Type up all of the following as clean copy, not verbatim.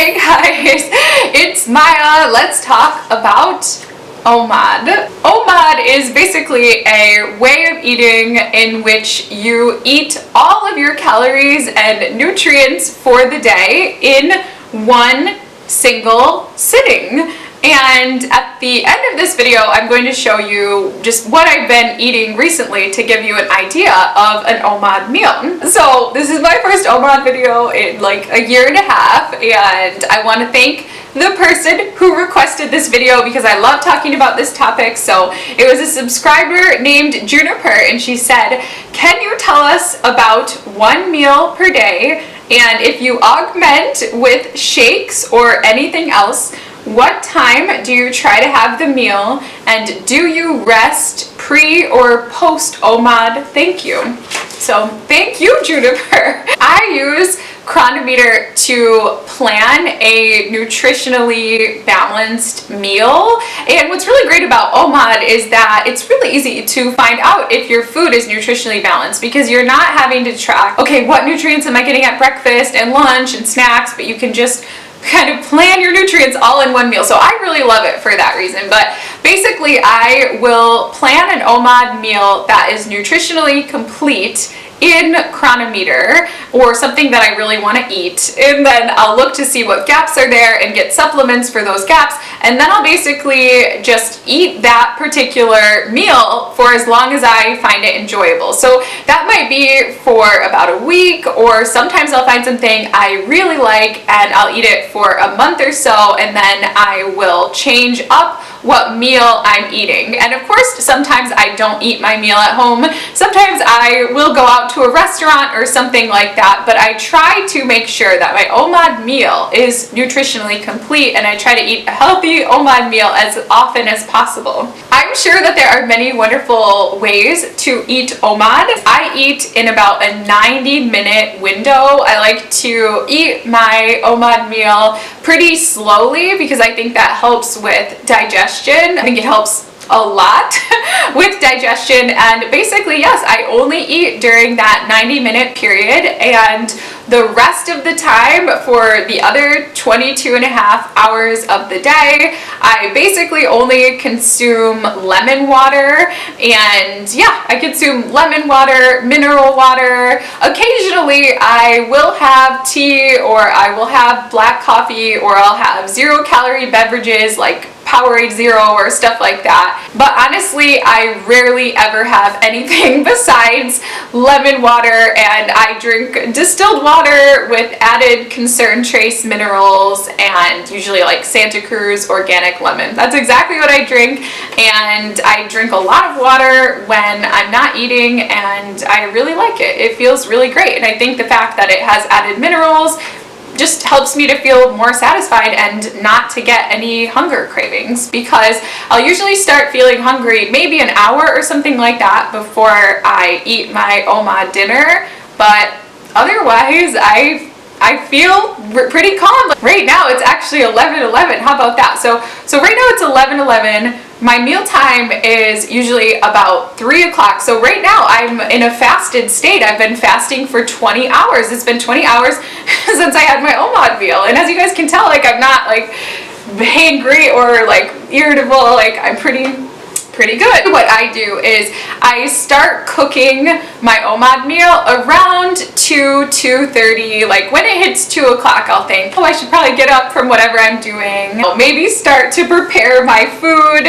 Hey guys, it's Maya. Let's talk about OMAD. OMAD is basically a way of eating in which you eat all of your calories and nutrients for the day in one single sitting. And at the end of this video, I'm going to show you just what I've been eating recently to give you an idea of an OMAD meal. So this is my first OMAD video in like a year and a half, and I want to thank the person who requested this video because I love talking about this topic. So it was a subscriber named Juniper, and she said, can you tell us about one meal per day, and if you augment with shakes or anything else, what time do you try to have the meal, and do you rest pre or post OMAD? Thank you. So thank you, Juniper. I use Chronometer to plan a nutritionally balanced meal, and what's really great about OMAD is that it's really easy to find out if your food is nutritionally balanced because you're not having to track, okay, what nutrients am I getting at breakfast and lunch and snacks, but you can just kind of plan your nutrients all in one meal. So I really love it for that reason. But basically I will plan an OMAD meal that is nutritionally complete in Chronometer, or something that I really want to eat, and then I'll look to see what gaps are there and get supplements for those gaps, and then I'll basically just eat that particular meal for as long as I find it enjoyable. So that might be for about a week, or sometimes I'll find something I really like and I'll eat it for a month or so, and then I will change up what meal I'm eating. And of course, sometimes I don't eat my meal at home. Sometimes I will go out to a restaurant or something like that, but I try to make sure that my OMAD meal is nutritionally complete, and I try to eat a healthy OMAD meal as often as possible. I'm sure that there are many wonderful ways to eat OMAD. I eat in about a 90-minute window. I like to eat my OMAD meal pretty slowly because I think that helps with digestion. I think it helps a lot with digestion, and basically, yes, I only eat during that 90-minute period, and the rest of the time for the other 22 and a half hours of the day, I basically only consume lemon water. And yeah, I consume lemon water, mineral water. Occasionally I will have tea, or I will have black coffee, or I'll have 0-calorie beverages like Powerade Zero or stuff like that. But honestly, I rarely ever have anything besides lemon water, and I drink distilled water with added concern trace minerals and usually like Santa Cruz organic lemon. That's exactly what I drink, and I drink a lot of water when I'm not eating, and I really like it. It feels really great, and I think the fact that it has added minerals just helps me to feel more satisfied and not to get any hunger cravings, because I'll usually start feeling hungry maybe an hour or something like that before I eat my OMAD dinner, but otherwise I feel pretty calm. Right now it's actually 11:11. How about that? So right now it's 11:11. My meal time is usually about 3 o'clock. So right now I'm in a fasted state. I've been fasting for 20 hours. It's been 20 hours since I had my OMAD meal. And as you guys can tell, like, I'm not like hangry or like irritable. Like, I'm pretty good. What I do is I start cooking my OMAD meal around 2:30. Like when it hits 2 o'clock, I'll think, oh, I should probably get up from whatever I'm doing. I'll maybe start to prepare my food,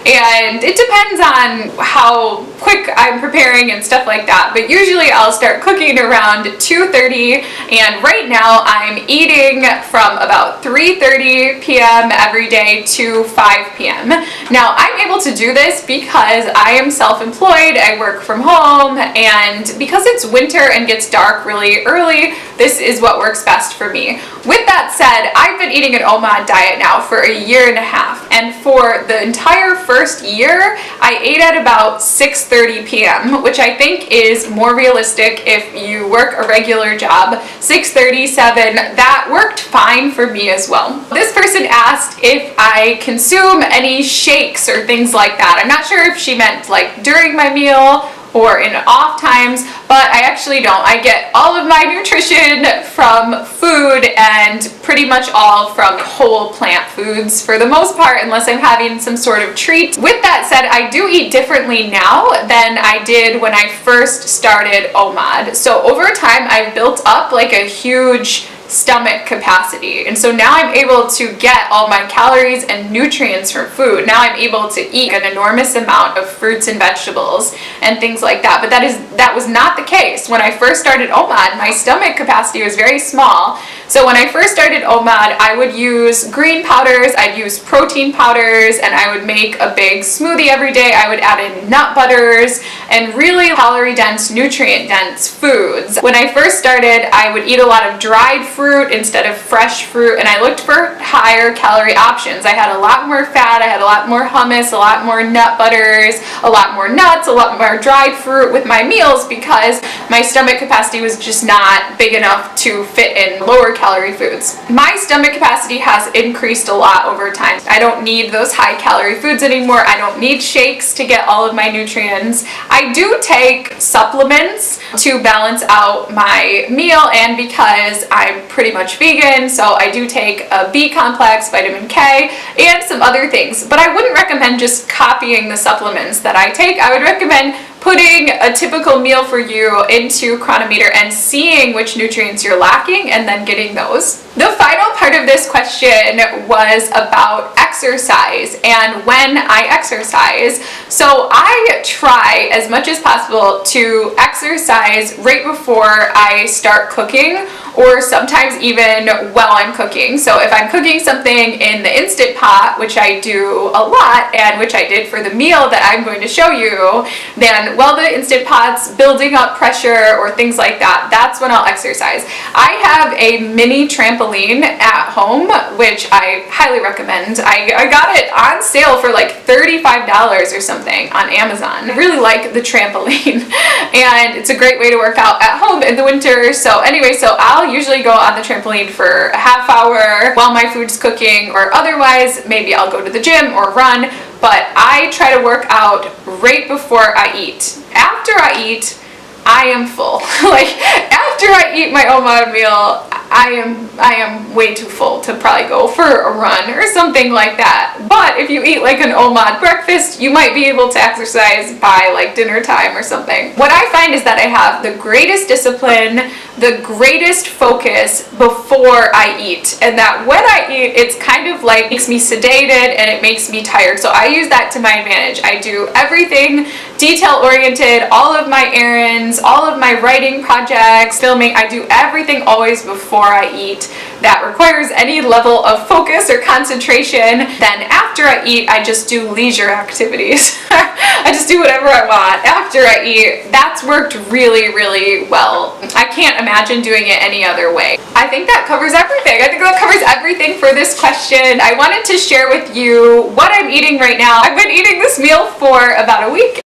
and it depends on how quick I'm preparing and stuff like that. But usually I'll start cooking around 2:30, and right now I'm eating from about 3:30 p.m. every day to 5 p.m. Now I'm able to do this because I am self-employed, I work from home, and because it's winter and gets dark really early, this is what works best for me. With that said, I've been eating an OMAD diet now for a year and a half, and for the entire first year, I ate at about 6:30 p.m., which I think is more realistic if you work a regular job. 6:30, 7, that worked fine for me as well. This person asked if I consume any shakes or things like that. I'm not sure if she meant like during my meal or in off times, but I actually don't. I get all of my nutrition from food, and pretty much all from whole plant foods for the most part, unless I'm having some sort of treat. With that said, I do eat differently now than I did when I first started OMAD. So over time, I've built up like a huge stomach capacity, and so now I'm able to get all my calories and nutrients from food. Now I'm able to eat an enormous amount of fruits and vegetables and things like that, but that was not the case when I first started OMAD. My stomach capacity was very small. So when I first started OMAD, I would use green powders, I'd use protein powders, and I would make a big smoothie every day. I would add in nut butters and really calorie dense, nutrient dense foods. When I first started, I would eat a lot of dried fruit instead of fresh fruit, and I looked for higher calorie options. I had a lot more fat, I had a lot more hummus, a lot more nut butters, a lot more nuts, a lot more dried fruit with my meals, because my stomach capacity was just not big enough to fit in lower calorie foods. My stomach capacity has increased a lot over time. I don't need those high calorie foods anymore. I don't need shakes to get all of my nutrients. I do take supplements to balance out my meal, and because I'm pretty much vegan, so I do take a B complex, vitamin K, and some other things. But I wouldn't recommend just copying the supplements that I take. I would recommend putting a typical meal for you into Chronometer and seeing which nutrients you're lacking and then getting those. The final part of this question was about exercise and when I exercise. So I try as much as possible to exercise right before I start cooking, or sometimes even while I'm cooking. So if I'm cooking something in the Instant Pot, which I do a lot, and which I did for the meal that I'm going to show you, then while the Instant Pot's building up pressure or things like that, that's when I'll exercise. I have a mini trampoline at home, which I highly recommend. I got it on sale for like $35 or something on Amazon. I really like the trampoline and it's a great way to work out at home in the winter. So anyway, so I'll usually go on the trampoline for a half hour while my food's cooking, or otherwise maybe I'll go to the gym or run, but I try to work out right before I eat. After I eat, I am full. Like after I eat my OMAD meal, I am way too full to probably go for a run or something like that. But if you eat like an OMAD breakfast, you might be able to exercise by like dinner time or something. What I find is that I have the greatest discipline, the greatest focus before I eat, and that when I eat, it's kind of like makes me sedated and it makes me tired. So I use that to my advantage. I do everything detail oriented, all of my errands, all of my writing projects, filming, I do everything always before I eat that requires any level of focus or concentration. Then after I eat, I just do leisure activities. I just do whatever I want after I eat. That's worked really, really well. I can't imagine doing it any other way. I think that covers everything. I think that covers everything for this question. I wanted to share with you what I'm eating right now. I've been eating this meal for about a week.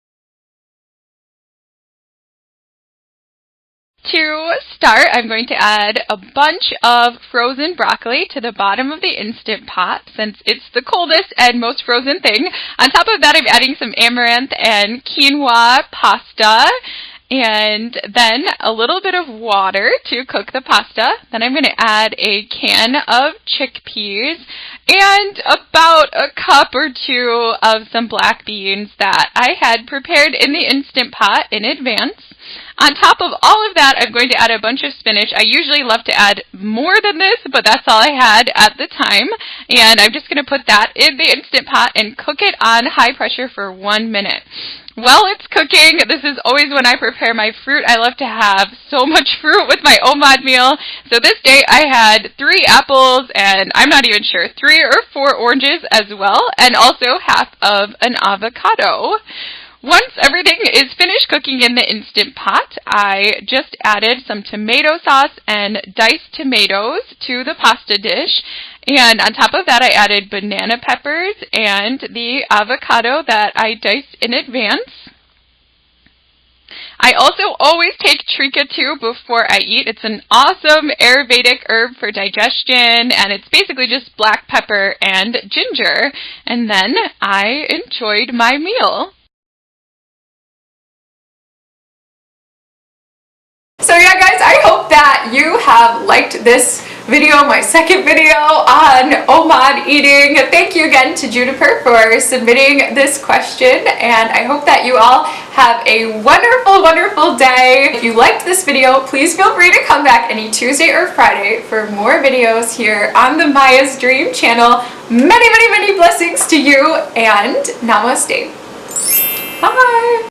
To start, I'm going to add a bunch of frozen broccoli to the bottom of the Instant Pot, since it's the coldest and most frozen thing. On top of that, I'm adding some amaranth and quinoa pasta, and then a little bit of water to cook the pasta. Then I'm going to add a can of chickpeas and about a cup or two of some black beans that I had prepared in the Instant Pot in advance. On top of all of that, I'm going to add a bunch of spinach. I usually love to add more than this, but that's all I had at the time. And I'm just going to put that in the Instant Pot and cook it on high pressure for 1 minute. While it's cooking, this is always when I prepare my fruit. I love to have so much fruit with my OMAD meal. So this day I had 3 apples and I'm not even sure, 3 or 4 oranges as well, and also half of an avocado. Once everything is finished cooking in the Instant Pot, I just added some tomato sauce and diced tomatoes to the pasta dish. And on top of that, I added banana peppers and the avocado that I diced in advance. I also always take Trikatu before I eat. It's an awesome Ayurvedic herb for digestion, and it's basically just black pepper and ginger. And then I enjoyed my meal. So yeah guys, I hope that you have liked this video, my second video on OMAD eating. Thank you again to Juniper for submitting this question, and I hope that you all have a wonderful day. If you liked this video, please feel free to come back any Tuesday or Friday for more videos here on the Maya's Dream channel. Many blessings to you, and namaste. Bye!